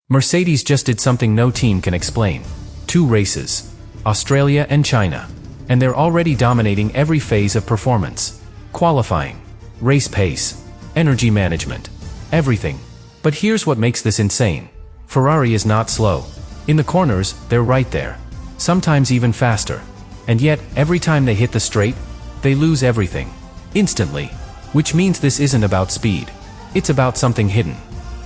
Mercedes just did something no team can explain. 2 races. Australia and China. And they're already dominating every phase of performance. Qualifying. Race pace. Energy management. Everything. But here's what makes this insane. Ferrari is not slow. In the corners, they're right there. Sometimes even faster. And yet, every time they hit the straight, they lose everything. Instantly. Which means this isn't about speed. It's about something hidden.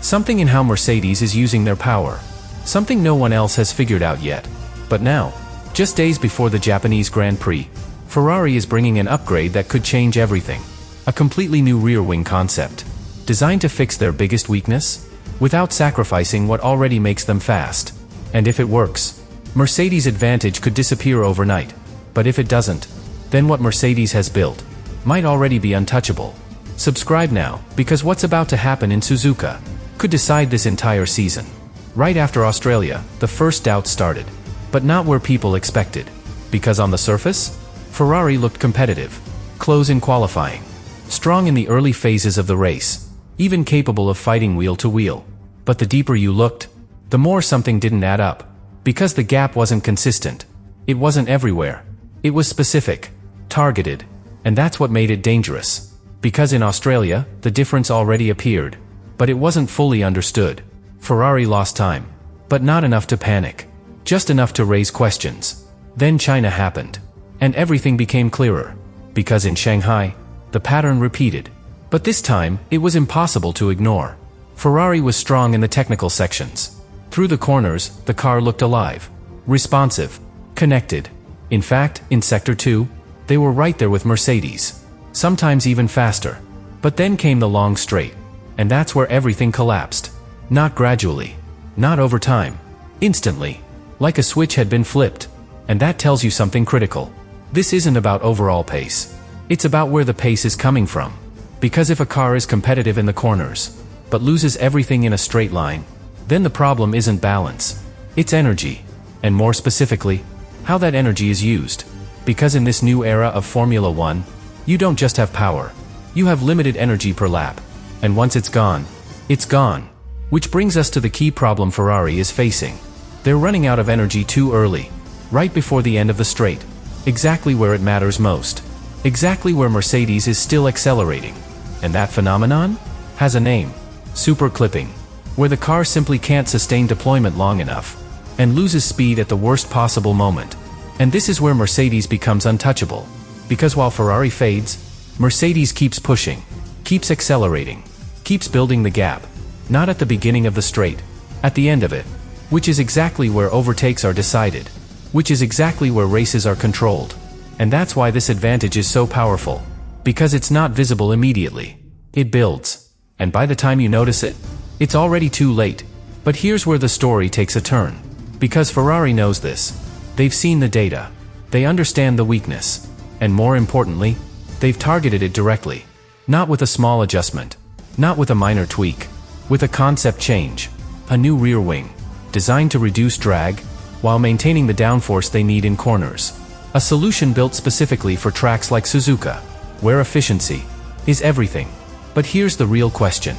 Something in how Mercedes is using their power. Something no one else has figured out yet. But now, just days before the Japanese Grand Prix, Ferrari is bringing an upgrade that could change everything. A completely new rear wing concept. Designed to fix their biggest weakness, without sacrificing what already makes them fast. And if it works, Mercedes' advantage could disappear overnight. But if it doesn't, then what Mercedes has built might already be untouchable. Subscribe now, because what's about to happen in Suzuka could decide this entire season. Right after Australia, the first doubts started. But not where people expected. Because on the surface, Ferrari looked competitive. Close in qualifying. Strong in the early phases of the race. Even capable of fighting wheel to wheel. But the deeper you looked, the more something didn't add up. Because the gap wasn't consistent. It wasn't everywhere. It was specific. Targeted. And that's what made it dangerous. Because in Australia, the difference already appeared. But it wasn't fully understood. Ferrari lost time. But not enough to panic. Just enough to raise questions. Then China happened. And everything became clearer. Because in Shanghai, the pattern repeated. But this time, it was impossible to ignore. Ferrari was strong in the technical sections. Through the corners, the car looked alive. Responsive. Connected. In fact, in Sector 2, they were right there with Mercedes. Sometimes even faster. But then came the long straight. And that's where everything collapsed. Not gradually. Not over time. Instantly. Like a switch had been flipped. And that tells you something critical. This isn't about overall pace. It's about where the pace is coming from. Because if a car is competitive in the corners, but loses everything in a straight line, then the problem isn't balance. It's energy. And more specifically, how that energy is used. Because in this new era of Formula One, you don't just have power. You have limited energy per lap. And once it's gone, it's gone. Which brings us to the key problem Ferrari is facing. They're running out of energy too early. Right before the end of the straight. Exactly where it matters most. Exactly where Mercedes is still accelerating. And that phenomenon has a name. Super clipping. Where the car simply can't sustain deployment long enough. And loses speed at the worst possible moment. And this is where Mercedes becomes untouchable. Because while Ferrari fades, Mercedes keeps pushing. Keeps accelerating. Keeps building the gap. Not at the beginning of the straight. At the end of it. Which is exactly where overtakes are decided. Which is exactly where races are controlled. And that's why this advantage is so powerful. Because it's not visible immediately. It builds. And by the time you notice it, it's already too late. But here's where the story takes a turn. Because Ferrari knows this. They've seen the data. They understand the weakness. And more importantly, they've targeted it directly. Not with a small adjustment. Not with a minor tweak. With a concept change. A new rear wing. Designed to reduce drag, while maintaining the downforce they need in corners. A solution built specifically for tracks like Suzuka, where efficiency is everything. But here's the real question.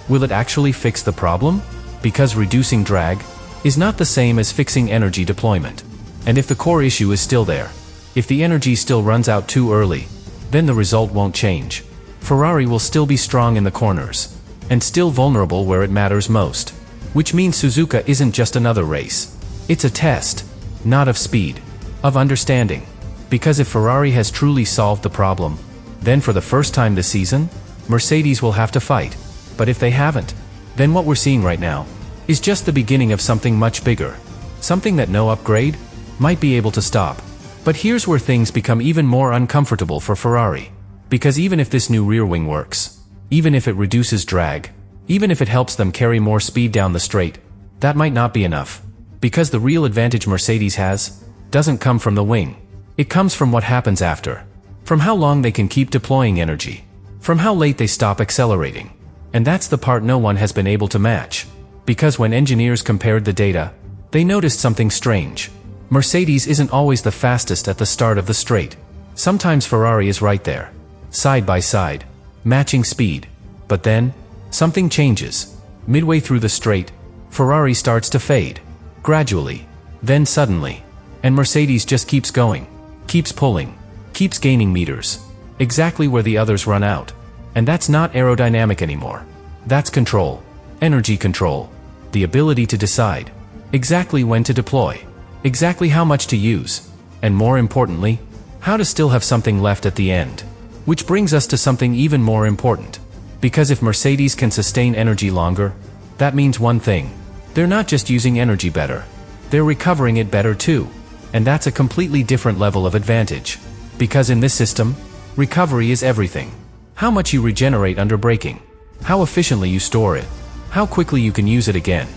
Will it actually fix the problem? Because reducing drag is not the same as fixing energy deployment. And if the core issue is still there, if the energy still runs out too early, then the result won't change. Ferrari will still be strong in the corners, and still vulnerable where it matters most. Which means Suzuka isn't just another race. It's a test, not of speed, of understanding. Because if Ferrari has truly solved the problem, then for the first time this season, Mercedes will have to fight. But if they haven't, then what we're seeing right now is just the beginning of something much bigger. Something that no upgrade might be able to stop. But here's where things become even more uncomfortable for Ferrari. Because even if this new rear wing works, even if it reduces drag, even if it helps them carry more speed down the straight, that might not be enough. Because the real advantage Mercedes has doesn't come from the wing. It comes from what happens after. From how long they can keep deploying energy. From how late they stop accelerating. And that's the part no one has been able to match. Because when engineers compared the data, they noticed something strange. Mercedes isn't always the fastest at the start of the straight. Sometimes Ferrari is right there, side by side, matching speed. But then, something changes. Midway through the straight, Ferrari starts to fade. Gradually. Then suddenly. And Mercedes just keeps going. Keeps pulling. Keeps gaining meters. Exactly where the others run out. And that's not aerodynamic anymore. That's control. Energy control. The ability to decide. Exactly when to deploy. Exactly how much to use. And more importantly, how to still have something left at the end. Which brings us to something even more important. Because if Mercedes can sustain energy longer, that means one thing. They're not just using energy better. They're recovering it better too. And that's a completely different level of advantage. Because in this system, recovery is everything. How much you regenerate under braking. How efficiently you store it. How quickly you can use it again.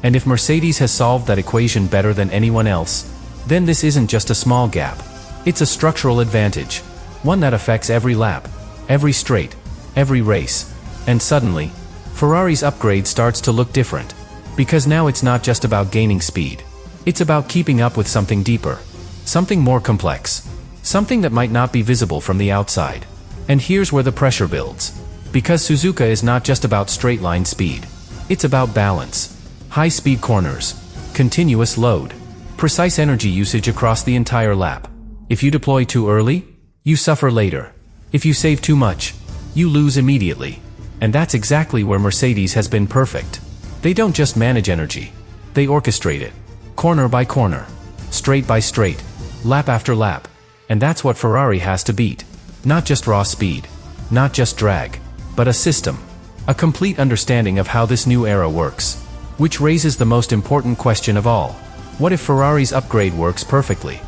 And if Mercedes has solved that equation better than anyone else, then this isn't just a small gap. It's a structural advantage. One that affects every lap, every straight, every race. And suddenly, Ferrari's upgrade starts to look different. Because now it's not just about gaining speed. It's about keeping up with something deeper. Something more complex. Something that might not be visible from the outside. And here's where the pressure builds. Because Suzuka is not just about straight line speed. It's about balance. High-speed corners. Continuous load. Precise energy usage across the entire lap. If you deploy too early, you suffer later. If you save too much, you lose immediately. And that's exactly where Mercedes has been perfect. They don't just manage energy. They orchestrate it. Corner by corner. Straight by straight. Lap after lap. And that's what Ferrari has to beat. Not just raw speed. Not just drag. But a system. A complete understanding of how this new era works. Which raises the most important question of all. What if Ferrari's upgrade works perfectly?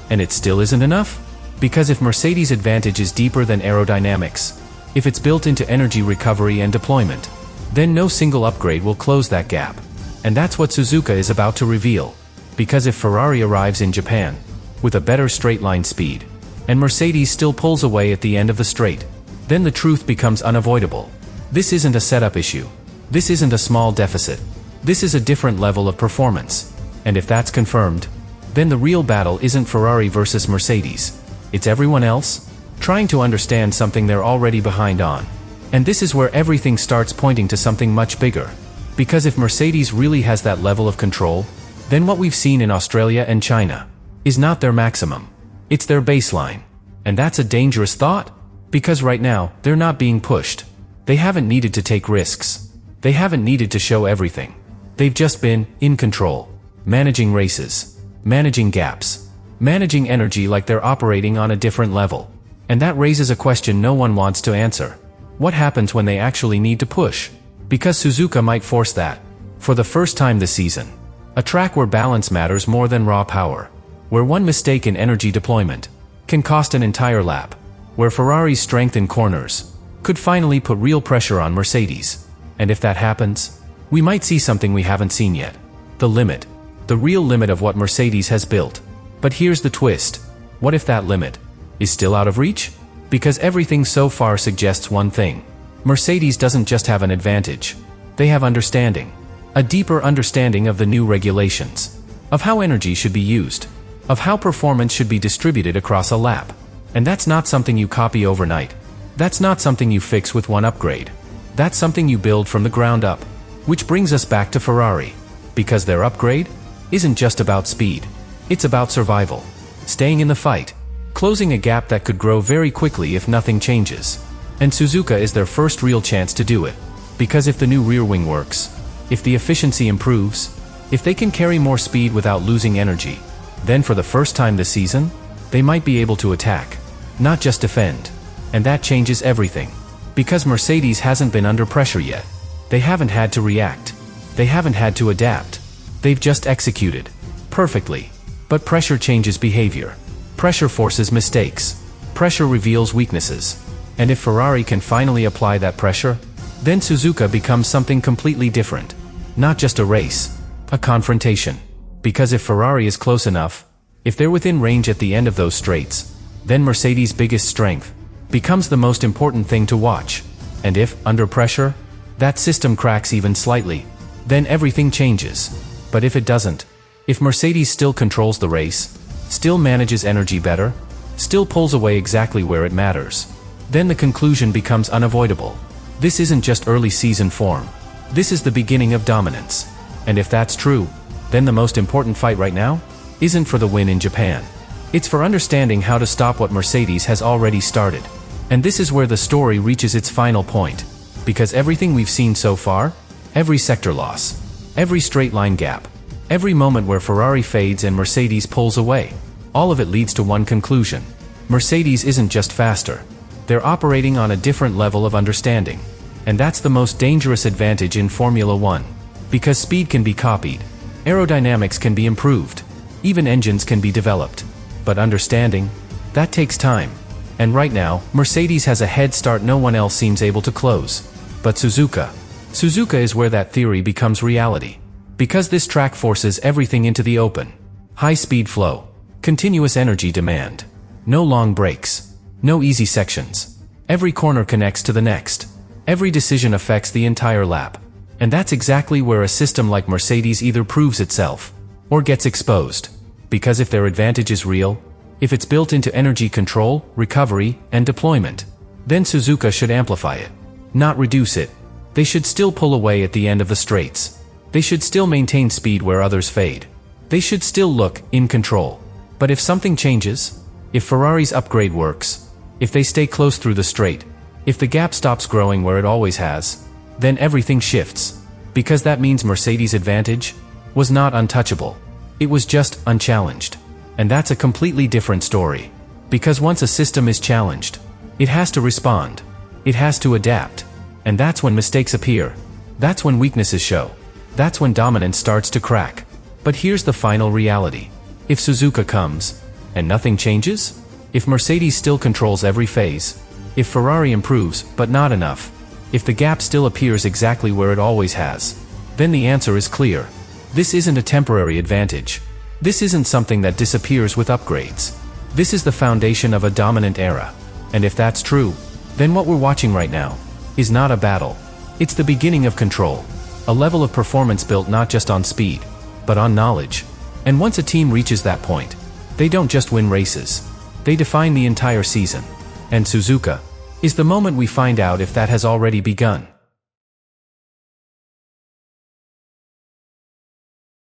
And it still isn't enough? Because if Mercedes' advantage is deeper than aerodynamics, if it's built into energy recovery and deployment, then no single upgrade will close that gap. And that's what Suzuka is about to reveal. Because if Ferrari arrives in Japan with a better straight line speed, and Mercedes still pulls away at the end of the straight, then the truth becomes unavoidable. This isn't a setup issue. This isn't a small deficit. This is a different level of performance. And if that's confirmed, then the real battle isn't Ferrari versus Mercedes. It's everyone else, trying to understand something they're already behind on. And this is where everything starts pointing to something much bigger. Because if Mercedes really has that level of control, then what we've seen in Australia and China is not their maximum. It's their baseline. And that's a dangerous thought. Because right now, they're not being pushed. They haven't needed to take risks. They haven't needed to show everything. They've just been in control. Managing races. Managing gaps. Managing energy like they're operating on a different level. And that raises a question no one wants to answer. What happens when they actually need to push? Because Suzuka might force that. For the first time this season. A track where balance matters more than raw power. Where one mistake in energy deployment can cost an entire lap. Where Ferrari's strength in corners could finally put real pressure on Mercedes. And if that happens, we might see something we haven't seen yet. The limit. The real limit of what Mercedes has built. But here's the twist. What if that limit is still out of reach? Because everything so far suggests one thing. Mercedes doesn't just have an advantage. They have understanding. A deeper understanding of the new regulations. Of how energy should be used. Of how performance should be distributed across a lap. And that's not something you copy overnight. That's not something you fix with one upgrade. That's something you build from the ground up. Which brings us back to Ferrari. Because their upgrade isn't just about speed. It's about survival. Staying in the fight. Closing a gap that could grow very quickly if nothing changes. And Suzuka is their first real chance to do it. Because if the new rear wing works, if the efficiency improves, if they can carry more speed without losing energy, then for the first time this season, they might be able to attack, not just defend. And that changes everything. Because Mercedes hasn't been under pressure yet. They haven't had to react. They haven't had to adapt. They've just executed. Perfectly. But pressure changes behavior. Pressure forces mistakes. Pressure reveals weaknesses. And if Ferrari can finally apply that pressure, then Suzuka becomes something completely different. Not just a race. A confrontation. Because if Ferrari is close enough, if they're within range at the end of those straights, then Mercedes' biggest strength becomes the most important thing to watch. And if, under pressure, that system cracks even slightly, then everything changes. But if it doesn't, if Mercedes still controls the race, still manages energy better, still pulls away exactly where it matters, then the conclusion becomes unavoidable. This isn't just early season form. This is the beginning of dominance. And if that's true, then the most important fight right now isn't for the win in Japan. It's for understanding how to stop what Mercedes has already started. And this is where the story reaches its final point. Because everything we've seen so far, every sector loss, every straight line gap, every moment where Ferrari fades and Mercedes pulls away, all of it leads to one conclusion. Mercedes isn't just faster. They're operating on a different level of understanding. And that's the most dangerous advantage in Formula One. Because speed can be copied, aerodynamics can be improved, even engines can be developed. But understanding, that takes time. And right now, Mercedes has a head start no one else seems able to close. But Suzuka is where that theory becomes reality. Because this track forces everything into the open. High-speed flow, continuous energy demand, no long breaks, no easy sections. Every corner connects to the next. Every decision affects the entire lap. And that's exactly where a system like Mercedes either proves itself or gets exposed. Because if their advantage is real, if it's built into energy control, recovery, and deployment, then Suzuka should amplify it, not reduce it. They should still pull away at the end of the straights. They should still maintain speed where others fade. They should still look in control. But if something changes, if Ferrari's upgrade works, if they stay close through the straight, if the gap stops growing where it always has, then everything shifts. Because that means Mercedes' advantage was not untouchable. It was just unchallenged. And that's a completely different story. Because once a system is challenged, it has to respond. It has to adapt. And that's when mistakes appear. That's when weaknesses show. That's when dominance starts to crack. But here's the final reality. If Suzuka comes, and nothing changes? If Mercedes still controls every phase? If Ferrari improves, but not enough? If the gap still appears exactly where it always has? Then the answer is clear. This isn't a temporary advantage. This isn't something that disappears with upgrades. This is the foundation of a dominant era. And if that's true, then what we're watching right now is not a battle. It's the beginning of control. A level of performance built not just on speed, but on knowledge. And once a team reaches that point, they don't just win races. They define the entire season. And Suzuka is the moment we find out if that has already begun.